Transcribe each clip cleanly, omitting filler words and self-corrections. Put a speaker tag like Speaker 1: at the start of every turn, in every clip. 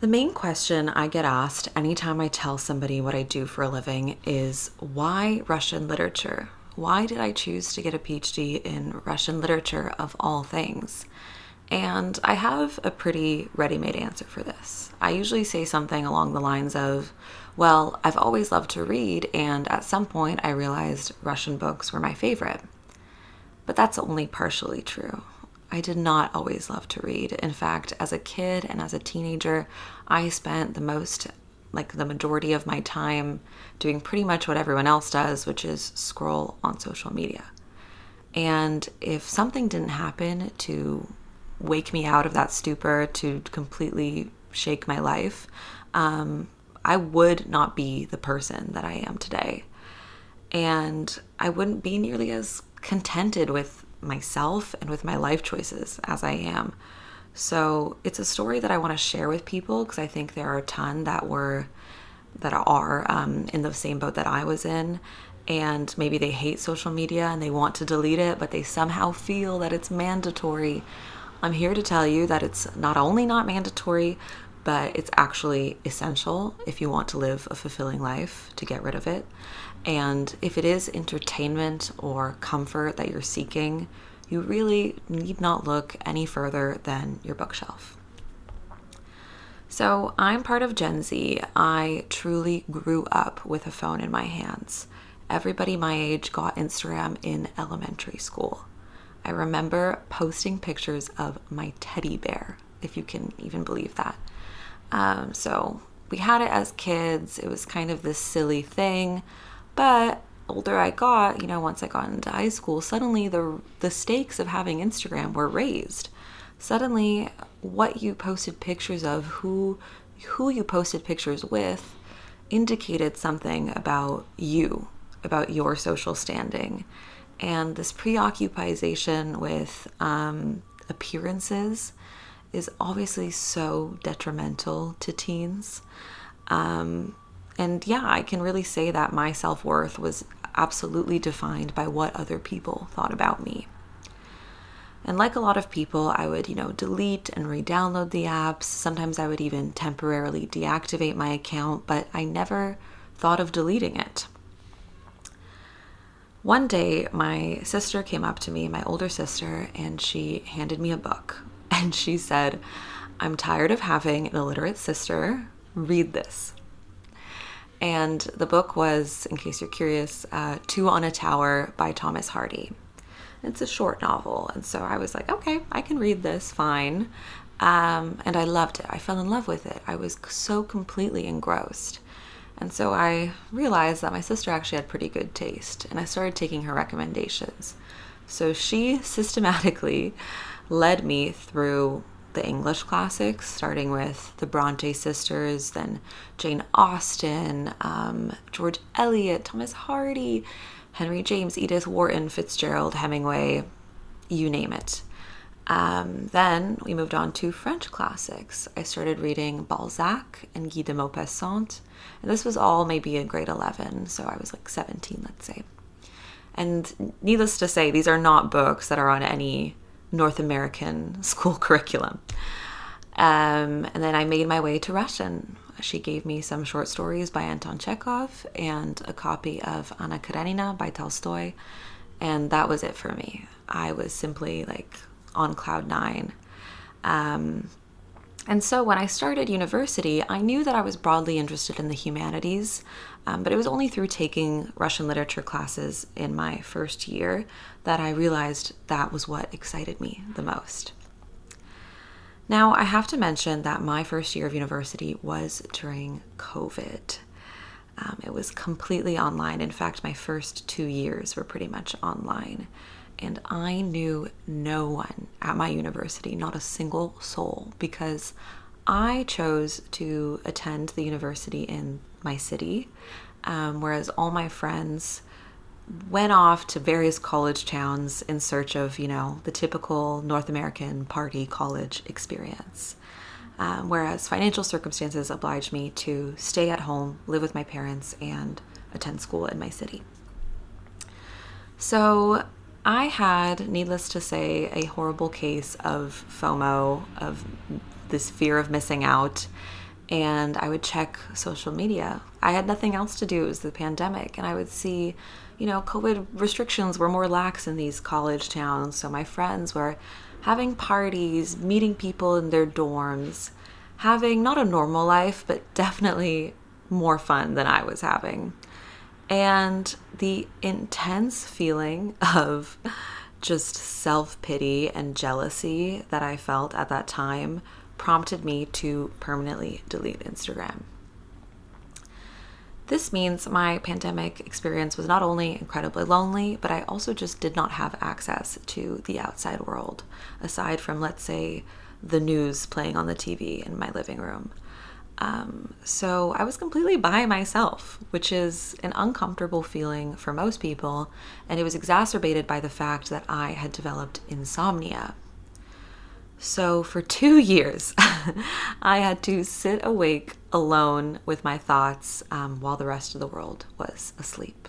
Speaker 1: The main question I get asked anytime I tell somebody what I do for a living is why Russian literature? Why did I choose to get a PhD in Russian literature of all things? And I have a pretty ready made answer for this. I usually say something along the lines of, well, I've always loved to read, and at some point I realized Russian books were my favorite. But that's only partially true. I did not always love to read. In fact, as a kid and as a teenager, I spent the majority of my time doing pretty much what everyone else does, which is scroll on social media. And if something didn't happen to wake me out of that stupor, to completely shake my life, I would not be the person that I am today. And I wouldn't be nearly as contented with myself and with my life choices as I am. So it's a story that I want to share with people because I think there are a ton that are in the same boat that I was in, and maybe they hate social media and they want to delete it, but they somehow feel that it's mandatory. I'm here to tell you that it's not only not mandatory, but it's actually essential if you want to live a fulfilling life to get rid of it. And if it is entertainment or comfort that you're seeking, you really need not look any further than your bookshelf. So I'm part of Gen Z. I truly grew up with a phone in my hands. Everybody my age got Instagram in elementary school. I remember posting pictures of my teddy bear, if you can even believe that. So we had it as kids. It was kind of this silly thing. But older I got, once I got into high school, suddenly the stakes of having Instagram were raised. Suddenly, what you posted pictures of, who you posted pictures with, indicated something about you, about your social standing. And this preoccupation with appearances is obviously so detrimental to teens. And yeah, I can really say that my self-worth was absolutely defined by what other people thought about me. And like a lot of people, I would, delete and re-download the apps. Sometimes I would even temporarily deactivate my account, but I never thought of deleting it. One day, my sister came up to me, my older sister, and she handed me a book. And she said, "I'm tired of having an illiterate sister. Read this." And the book was, in case you're curious, Two on a Tower by Thomas Hardy. It's a short novel, and so I was like, okay, I can read this, fine. And I loved it. I fell in love with it. I was so completely engrossed. And so I realized that my sister actually had pretty good taste, and I started taking her recommendations. So she systematically led me through the English classics, starting with the Bronte sisters, then Jane Austen, George Eliot, Thomas Hardy, Henry James, Edith Wharton, Fitzgerald, Hemingway, you name it. Then we moved on to French classics. I started reading Balzac and Guy de Maupassant, and this was all maybe in grade 11, so I was like 17, let's say. And needless to say, these are not books that are on any North American school curriculum. And then I made my way to Russian. She gave me some short stories by Anton Chekhov and a copy of Anna Karenina by Tolstoy, and that was it for me. I was simply like on cloud nine. And so when I started university, I knew that I was broadly interested in the humanities, but it was only through taking Russian literature classes in my first year that I realized that was what excited me the most. Now, I have to mention that my first year of university was during COVID. It was completely online. In fact, my first 2 years were pretty much online. And I knew no one at my university, not a single soul, because I chose to attend the university in my city, whereas all my friends went off to various college towns in search of, the typical North American party college experience. Whereas financial circumstances obliged me to stay at home, live with my parents, and attend school in my city. So I had, needless to say, a horrible case of FOMO, of this fear of missing out. and I would check social media. I had nothing else to do. It was the pandemic, and I would see, COVID restrictions were more lax in these college towns. So my friends were having parties, meeting people in their dorms, having not a normal life, but definitely more fun than I was having. And the intense feeling of just self-pity and jealousy that I felt at that time prompted me to permanently delete Instagram. This means my pandemic experience was not only incredibly lonely, but I also just did not have access to the outside world, aside from, let's say, the news playing on the TV in my living room. So I was completely by myself, which is an uncomfortable feeling for most people, and it was exacerbated by the fact that I had developed insomnia. So for 2 years, I had to sit awake alone with my thoughts while the rest of the world was asleep.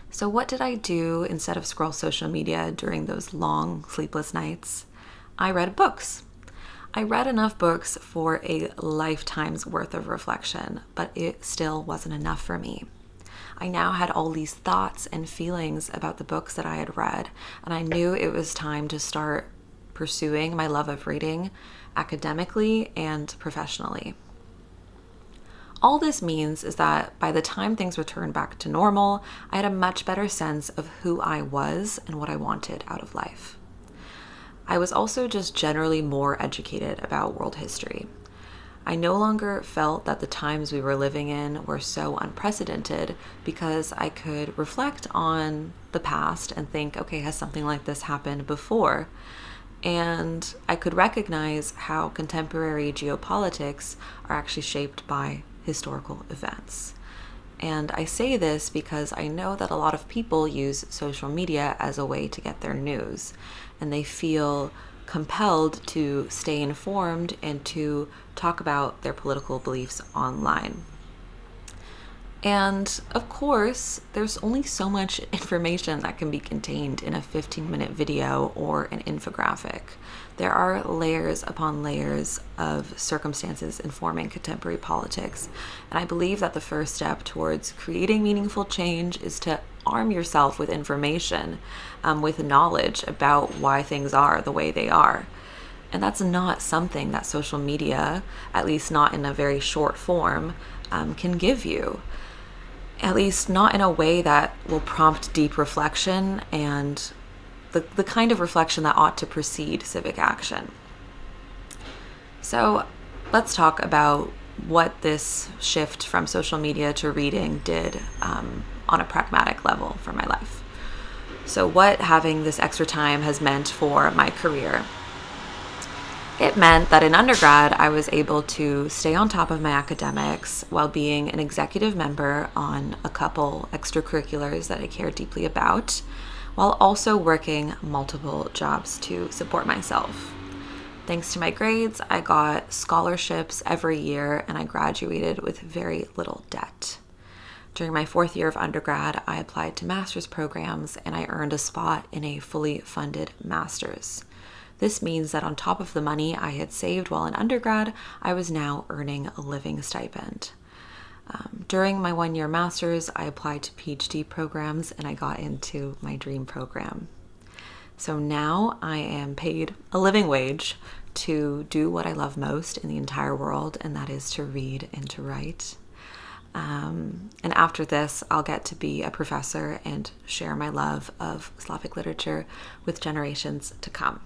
Speaker 1: So what did I do instead of scroll social media during those long, sleepless nights? I read books. I read enough books for a lifetime's worth of reflection, but it still wasn't enough for me. I now had all these thoughts and feelings about the books that I had read, and I knew it was time to start pursuing my love of reading academically and professionally. All this means is that by the time things returned back to normal, I had a much better sense of who I was and what I wanted out of life. I was also just generally more educated about world history. I no longer felt that the times we were living in were so unprecedented because I could reflect on the past and think, okay, has something like this happened before? And I could recognize how contemporary geopolitics are actually shaped by historical events. And I say this because I know that a lot of people use social media as a way to get their news, and they feel compelled to stay informed and to talk about their political beliefs online. And of course, there's only so much information that can be contained in a 15-minute video or an infographic. There are layers upon layers of circumstances informing contemporary politics. And I believe that the first step towards creating meaningful change is to arm yourself with information, with knowledge about why things are the way they are. And that's not something that social media, at least not in a very short form, can give you. At least not in a way that will prompt deep reflection and the kind of reflection that ought to precede civic action. So let's talk about what this shift from social media to reading did on a pragmatic level for my life. So what having this extra time has meant for my career. It meant that in undergrad, I was able to stay on top of my academics while being an executive member on a couple extracurriculars that I care deeply about, while also working multiple jobs to support myself. Thanks to my grades, I got scholarships every year and I graduated with very little debt. During my 4th year of undergrad, I applied to master's programs and I earned a spot in a fully funded master's. This means that on top of the money I had saved while in undergrad, I was now earning a living stipend. During my 1-year master's, I applied to PhD programs and I got into my dream program. So now I am paid a living wage to do what I love most in the entire world, and that is to read and to write. And after this, I'll get to be a professor and share my love of Slavic literature with generations to come.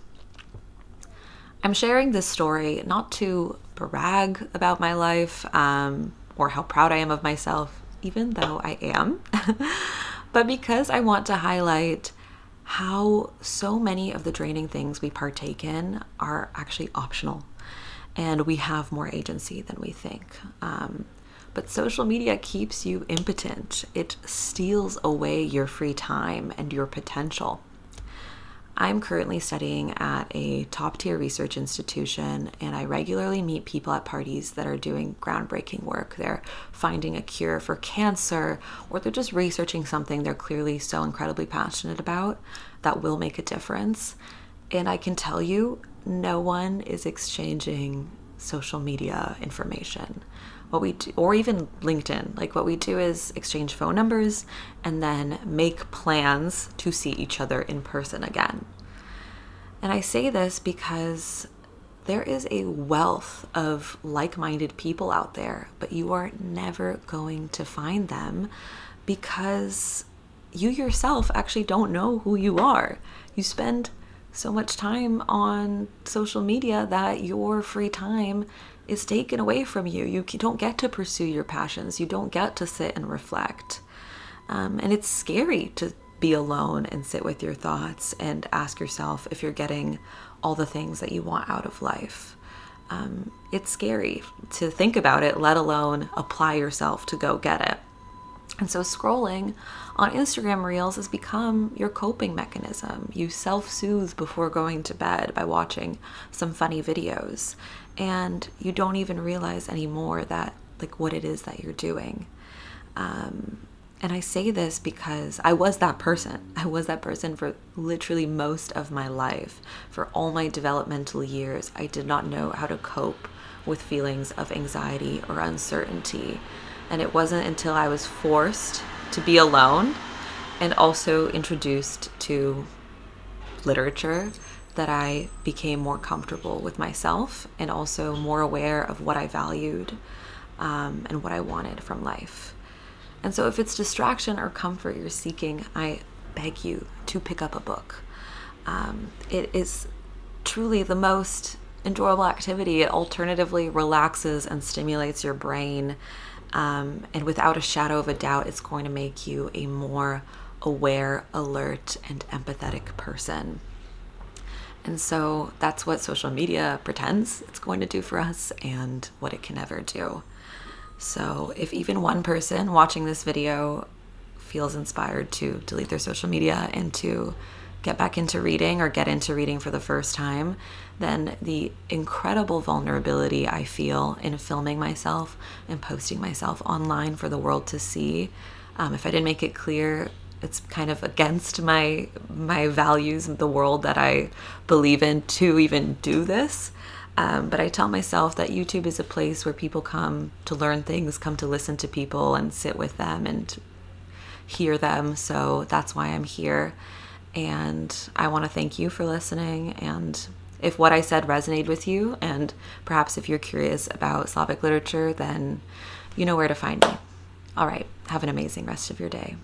Speaker 1: I'm sharing this story not to brag about my life or how proud I am of myself, even though I am, but because I want to highlight how so many of the draining things we partake in are actually optional and we have more agency than we think. But social media keeps you impotent. It steals away your free time and your potential. I'm currently studying at a top-tier research institution, and I regularly meet people at parties that are doing groundbreaking work. They're finding a cure for cancer, or they're just researching something they're clearly so incredibly passionate about that will make a difference. And I can tell you, no one is exchanging social media information. What we do, or even LinkedIn, like what we do is exchange phone numbers and then make plans to see each other in person again. And I say this because there is a wealth of like-minded people out there, but you are never going to find them because you yourself actually don't know who you are. You spend so much time on social media that your free time is taken away from you. You don't get to pursue your passions. You don't get to sit and reflect. And it's scary to be alone and sit with your thoughts and ask yourself if you're getting all the things that you want out of life. It's scary to think about it, let alone apply yourself to go get it. And so scrolling on Instagram Reels has become your coping mechanism. You self-soothe before going to bed by watching some funny videos, and you don't even realize anymore that like what it is that you're doing. And I say this because I was that person. I was that person for literally most of my life. For all my developmental years, I did not know how to cope with feelings of anxiety or uncertainty. And it wasn't until I was forced to be alone and also introduced to literature that I became more comfortable with myself and also more aware of what I valued and what I wanted from life. And so if it's distraction or comfort you're seeking, I beg you to pick up a book. It is truly the most enjoyable activity. It alternatively relaxes and stimulates your brain. And without a shadow of a doubt, it's going to make you a more aware, alert, and empathetic person. And so that's what social media pretends it's going to do for us and what it can never do. So if even one person watching this video feels inspired to delete their social media and to get back into reading or get into reading for the first time, then the incredible vulnerability I feel in filming myself and posting myself online for the world to see, if I didn't make it clear, it's kind of against my values, the world that I believe in, to even do this. But I tell myself that YouTube is a place where people come to learn things, come to listen to people and sit with them and hear them. So that's why I'm here. And I want to thank you for listening. And if what I said resonated with you, and perhaps if you're curious about Slavic literature, then you know where to find me. All right. Have an amazing rest of your day.